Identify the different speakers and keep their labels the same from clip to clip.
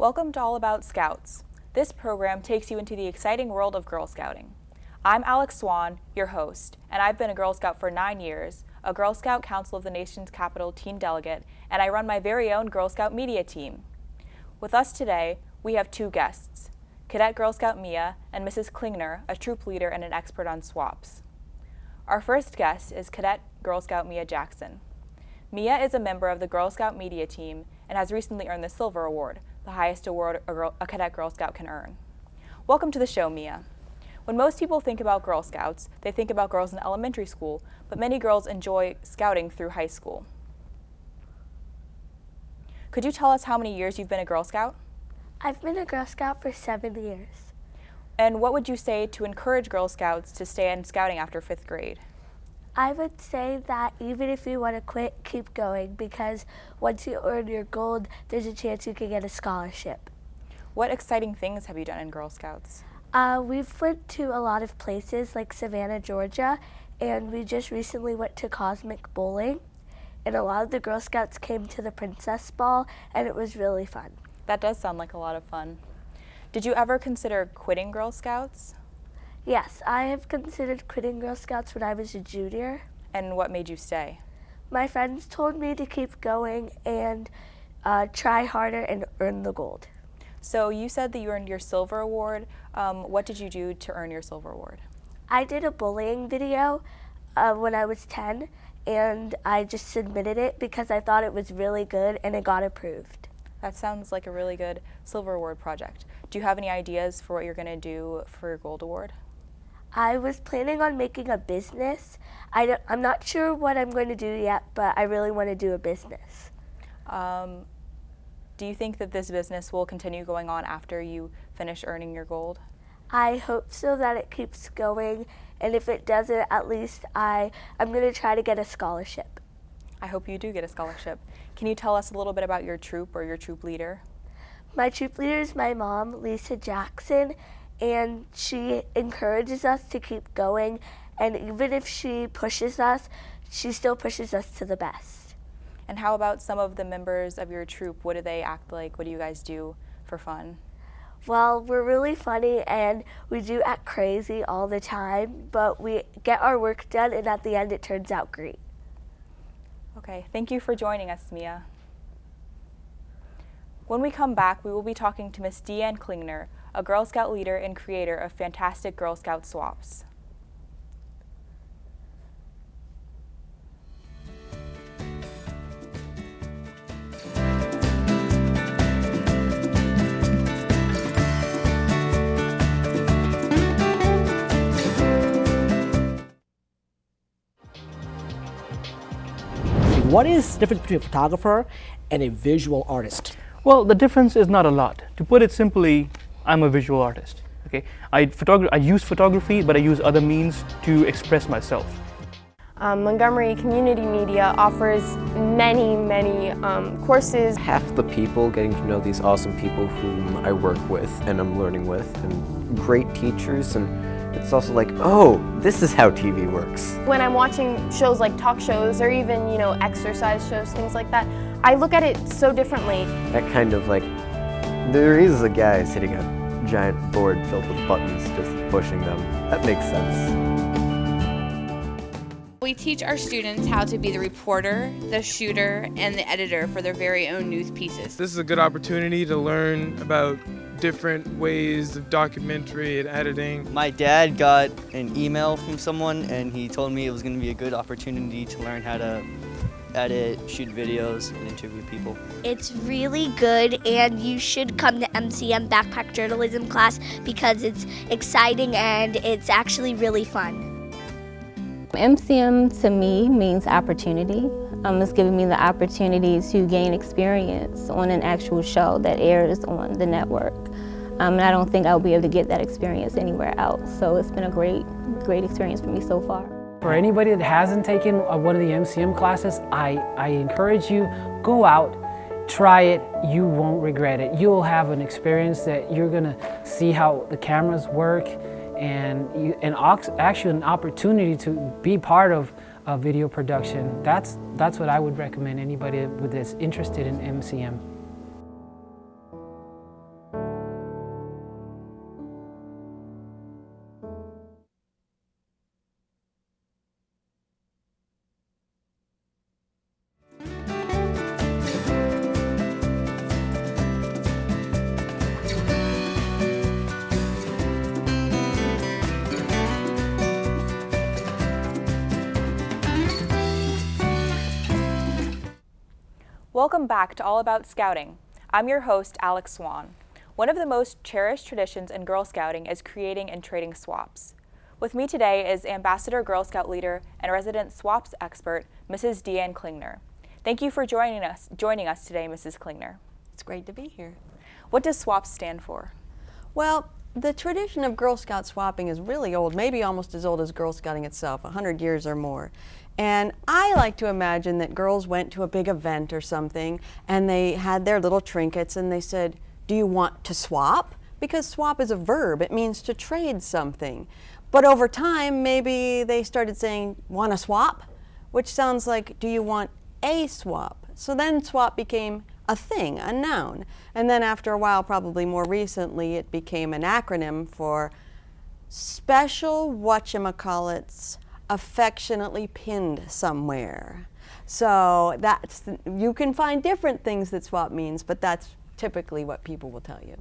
Speaker 1: Welcome to All About Scouts. This program takes you into the exciting world of Girl Scouting. I'm Alex Swan, your host, and I've been a Girl Scout for 9 years, a Girl Scout Council of the Nation's Capital teen delegate, and I run my very own Girl Scout media team. With us today, we have two guests, Cadet Girl Scout Mia and Mrs. Klingner, a troop leader and an expert on swaps. Our first guest is Cadet Girl Scout Mia Jackson. Mia is a member of the Girl Scout media team and has recently earned the Silver Award, the highest award a Cadet Girl Scout can earn. Welcome to the show, Mia. When most people think about Girl Scouts, they think about girls in elementary school, but many girls enjoy scouting through high school. Could you tell us how many years you've been a Girl Scout?
Speaker 2: I've been a Girl Scout for 7 years.
Speaker 1: And what would you say to encourage Girl Scouts to stay in scouting after 5th grade?
Speaker 2: I would say that even if you want to quit, keep going, because once you earn your gold, there's a chance you can get a scholarship.
Speaker 1: What exciting things have you done in Girl Scouts?
Speaker 2: We've went to a lot of places like Savannah, Georgia, and we just recently went to Cosmic Bowling, and a lot of the Girl Scouts came to the Princess Ball, and it was really fun.
Speaker 1: That does sound like a lot of fun. Did you ever consider quitting Girl Scouts?
Speaker 2: Yes, I have considered quitting Girl Scouts when I was a junior.
Speaker 1: And what made you stay?
Speaker 2: My friends told me to keep going and try harder and earn the gold.
Speaker 1: So you said that you earned your Silver Award. What did you do to earn your Silver Award?
Speaker 2: I did a bullying video when I was 10, and I just submitted it because I thought it was really good and it got approved.
Speaker 1: That sounds like a really good Silver Award project. Do you have any ideas for what you're going to do for your Gold Award?
Speaker 2: I was planning on making a business. I'm not sure what I'm going to do yet, but I really want to do a business.
Speaker 1: Do you think that this business will continue going on after you finish earning your gold?
Speaker 2: I hope so, that it keeps going, and if it doesn't, at least I'm going to try to get a scholarship.
Speaker 1: I hope you do get a scholarship. Can you tell us a little bit about your troop or your troop leader?
Speaker 2: My troop leader is my mom, Lisa Jackson, and she encourages us to keep going, and even if she pushes us, she still pushes us to the best.
Speaker 1: And how about some of the members of your troop? What do they act like? What do you guys do for fun?
Speaker 2: Well, we're really funny and we do act crazy all the time, but we get our work done and at the end it turns out great.
Speaker 1: Okay, thank you for joining us, Mia. When we come back, we will be talking to Miss Deanne Klingner, a Girl Scout leader and creator of fantastic Girl Scout swaps.
Speaker 3: What is the difference between a photographer and a visual artist?
Speaker 4: Well, the difference is not a lot. To put it simply, I'm a visual artist. Okay, I use photography, but I use other means to express myself.
Speaker 5: Montgomery Community Media offers many courses.
Speaker 6: Half the people getting to know these awesome people whom I work with and I'm learning with, and great teachers, and it's also like, oh, this is how TV works.
Speaker 5: When I'm watching shows like talk shows or even, exercise shows, things like that, I look at it so differently.
Speaker 6: That kind of like, there is a guy sitting at a giant board filled with buttons just pushing them. That makes sense.
Speaker 7: We teach our students how to be the reporter, the shooter, and the editor for their very own news pieces.
Speaker 8: This is a good opportunity to learn about different ways of documentary and editing.
Speaker 9: My dad got an email from someone and he told me it was going to be a good opportunity to learn how to edit, shoot videos, and interview people.
Speaker 10: It's really good and you should come to MCM Backpack Journalism class because it's exciting and it's actually really fun.
Speaker 11: MCM to me means opportunity. It's giving me the opportunity to gain experience on an actual show that airs on the network. And I don't think I'll be able to get that experience anywhere else. So it's been a great experience for me so far.
Speaker 12: For anybody that hasn't taken one of the MCM classes, I encourage you, go out, try it, you won't regret it. You'll have an experience that you're gonna see how the cameras work, and actually an opportunity to be part of video production. That's what I would recommend anybody that's interested in MCM.
Speaker 1: Welcome back to All About Scouting. I'm your host, Alex Swan. One of the most cherished traditions in Girl Scouting is creating and trading swaps. With me today is Ambassador Girl Scout leader and resident swaps expert, Mrs. Deanne Klingner. Thank you for joining us today, Mrs. Klingner.
Speaker 13: It's great to be here.
Speaker 1: What does SWAPS stand for?
Speaker 13: Well, the tradition of Girl Scout swapping is really old, maybe almost as old as Girl Scouting itself, 100 years or more. And I like to imagine that girls went to a big event or something and they had their little trinkets and they said, do you want to swap? Because swap is a verb, it means to trade something. But over time, maybe they started saying, want to swap? Which sounds like, do you want a swap? So then swap became a thing, a noun. And then after a while, probably more recently, it became an acronym for special whatchamacallits affectionately pinned somewhere. So you can find different things that swap means, but that's typically what people will tell you.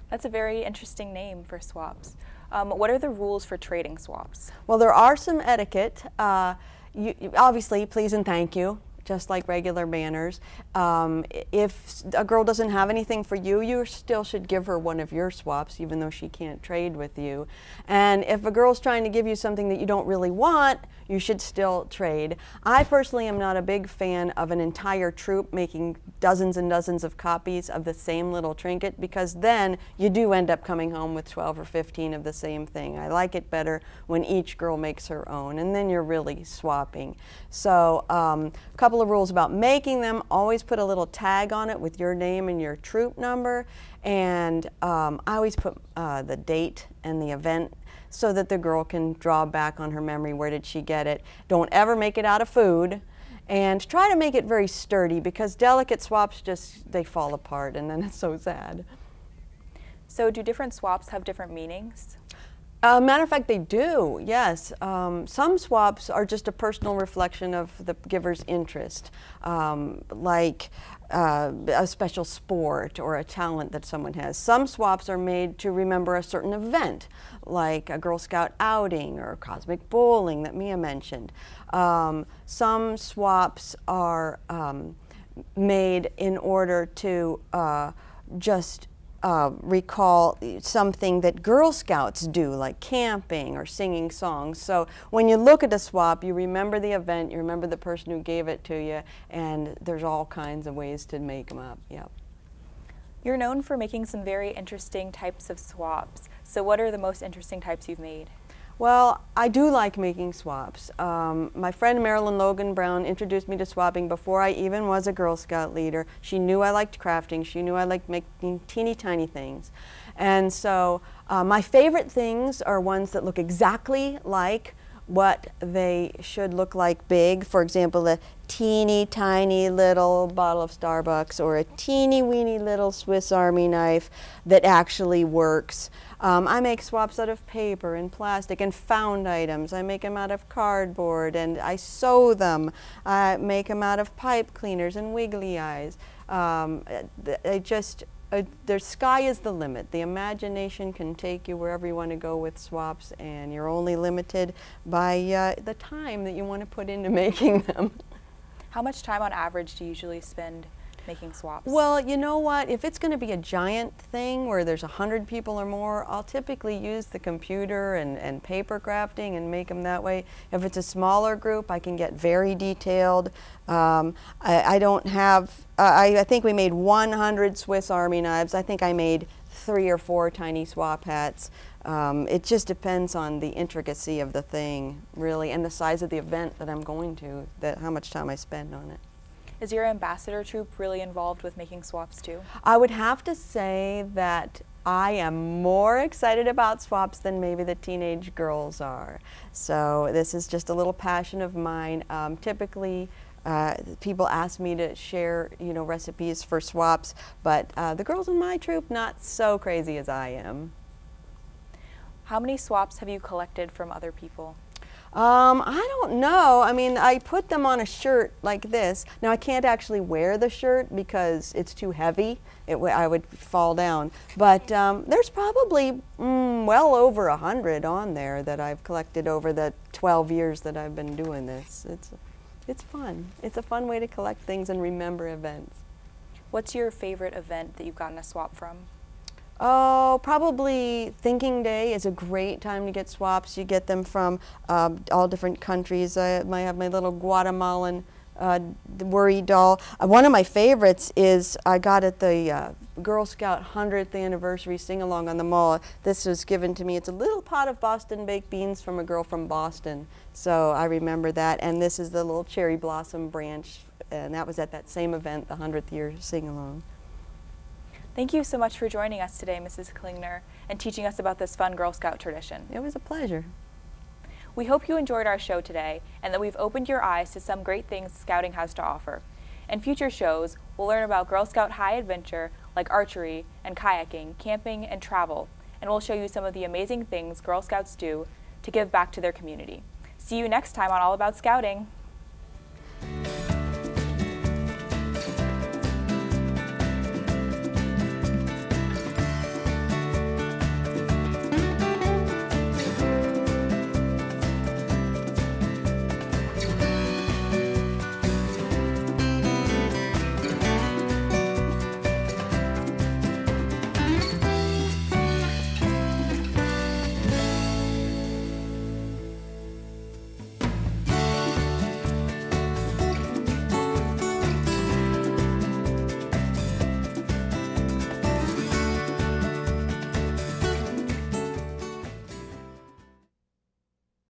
Speaker 1: That's a very interesting name for swaps. What are the rules for trading swaps?
Speaker 13: Well, there are some etiquette. Obviously, please and thank you, just like regular manners. If a girl doesn't have anything for you, you still should give her one of your swaps, even though she can't trade with you. And if a girl's trying to give you something that you don't really want, you should still trade. I personally am not a big fan of an entire troop making dozens and dozens of copies of the same little trinket, because then you do end up coming home with 12 or 15 of the same thing. I like it better when each girl makes her own, and then you're really swapping. So a couple of rules about making them: always put a little tag on it with your name and your troop number, and I always put the date and the event so that the girl can draw back on her memory, where did she get it. Don't ever make it out of food, and try to make it very sturdy, because delicate swaps they fall apart, and then it's so sad.
Speaker 1: So do different swaps have different meanings?
Speaker 13: Matter of fact, they do, yes. Some swaps are just a personal reflection of the giver's interest, like a special sport or a talent that someone has. Some swaps are made to remember a certain event, like a Girl Scout outing or cosmic bowling that Mia mentioned. Some swaps are made in order to just recall something that Girl Scouts do, like camping or singing songs. So when you look at a swap, you remember the event, you remember the person who gave it to you, and there's all kinds of ways to make them up. Yep.
Speaker 1: You're known for making some very interesting types of swaps. So what are the most interesting types you've made?
Speaker 13: Well, I do like making swaps. My friend Marilyn Logan Brown introduced me to swapping before I even was a Girl Scout leader. She knew I liked crafting. She knew I liked making teeny tiny things. And so my favorite things are ones that look exactly like what they should look like big. For example, a teeny tiny little bottle of Starbucks, or a teeny weeny little Swiss Army knife that actually works. I make swaps out of paper and plastic and found items. I make them out of cardboard and I sew them. I make them out of pipe cleaners and wiggly eyes. The sky is the limit. The imagination can take you wherever you want to go with swaps, and you're only limited by the time that you want to put into making them.
Speaker 1: How much time on average do you usually spend making swaps?
Speaker 13: Well, you know what? If it's going to be a giant thing where there's 100 people or more, I'll typically use the computer and paper crafting and make them that way. If it's a smaller group, I can get very detailed. I don't have, I think we made 100 Swiss Army knives. I think I made 3 or 4 tiny swap hats. It just depends on the intricacy of the thing, really, and the size of the event that I'm going to, how much time I spend on it.
Speaker 1: Is your ambassador troop really involved with making swaps too?
Speaker 13: I would have to say that I am more excited about swaps than maybe the teenage girls are. So this is just a little passion of mine. Typically, people ask me to share, recipes for swaps, but the girls in my troop, not so crazy as I am.
Speaker 1: How many swaps have you collected from other people?
Speaker 13: I don't know. I mean, I put them on a shirt like this. Now, I can't actually wear the shirt because it's too heavy. I would fall down. But there's probably well over 100 on there that I've collected over the 12 years that I've been doing this. It's fun. It's a fun way to collect things and remember events.
Speaker 1: What's your favorite event that you've gotten a swap from?
Speaker 13: Oh, probably Thinking Day is a great time to get swaps. You get them from all different countries. I might have my little Guatemalan worry doll. One of my favorites is I got at the Girl Scout 100th anniversary sing-along on the mall. This was given to me. It's a little pot of Boston baked beans from a girl from Boston. So I remember that. And this is the little cherry blossom branch. And that was at that same event, the 100th year sing-along.
Speaker 1: Thank you so much for joining us today, Mrs. Klingner, and teaching us about this fun Girl Scout tradition.
Speaker 13: It was a pleasure.
Speaker 1: We hope you enjoyed our show today and that we've opened your eyes to some great things Scouting has to offer. In future shows, we'll learn about Girl Scout high adventure like archery and kayaking, camping, and travel, and we'll show you some of the amazing things Girl Scouts do to give back to their community. See you next time on All About Scouting.